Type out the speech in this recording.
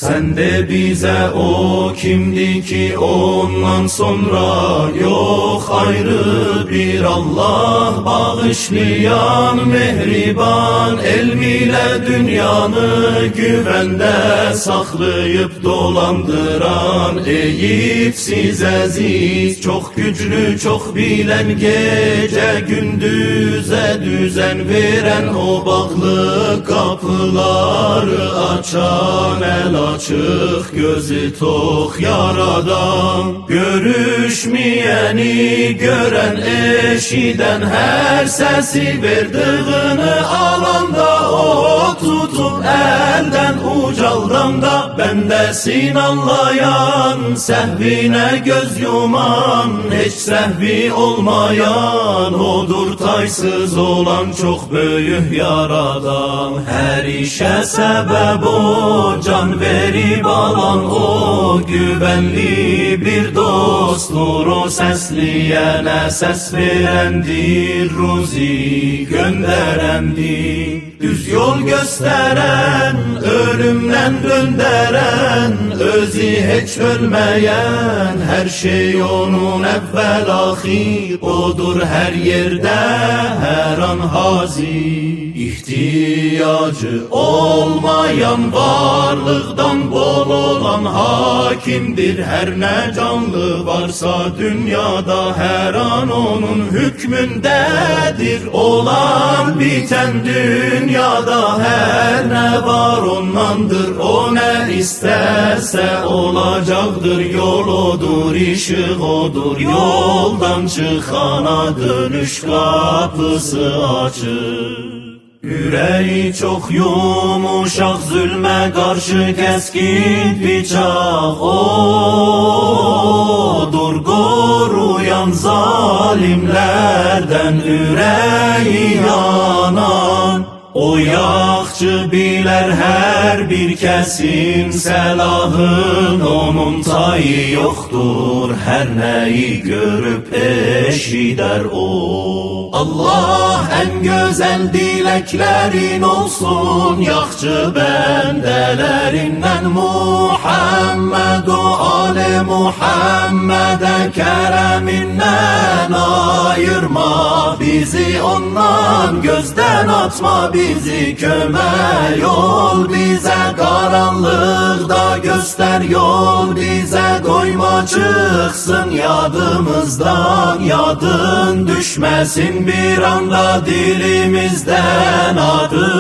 Sen de bize o kimdi ki ondan sonra yok ayrı bir Allah bağışlayan mehriban ilmiyle dünyanı güvende saklayıp dolandıran Eyüpsiz aziz çok güçlü çok bilen gece gündüze düzen veren o bağlı kapıları açan el açık gözü tok yaradan görüşmeyeni gören eşiden her sesi verdiğini alanda o tutup elden ucaldan da bendesin anlayan sehvine göz yuman hiç sehvi olmayan odur taysız olan çok büyük yaradan her işe sebep o can verip alan o güvenli bir dosttur o sesleyene ses verendir ruzi gönderendir düz yol gösteren ölümden dönderen özü hiç ölmeyen her şey onun evvel ahir odur her yerde her an hazir İhtiyacı olmayan varlıktan bol olan hakimdir her ne canlı varsa dünyada her an onun hükmündedir olan biten dünyada her ne var ondandır o ne isterse olacaktır yol odur ışık odur yoldan çıkana dönüş kapısı açık Yüreği çok yumuşak zulme karşı keskin bıçak odur koruyan zalimlerden yüreği yanan o yakçı biler her bir kesim selahın onun tayı yoktur her neyi görüp eşider o Allah en güzel dileklerin olsun yakçı bendelerinden Muhammed o Ali Muhammed'e kereminden ayırma bizi ondan gözden atma bizi köme yol bize karanlıkta göster yol bize koyma çıksın yadımızdan yadın düşmesin bir anda dilimizden adı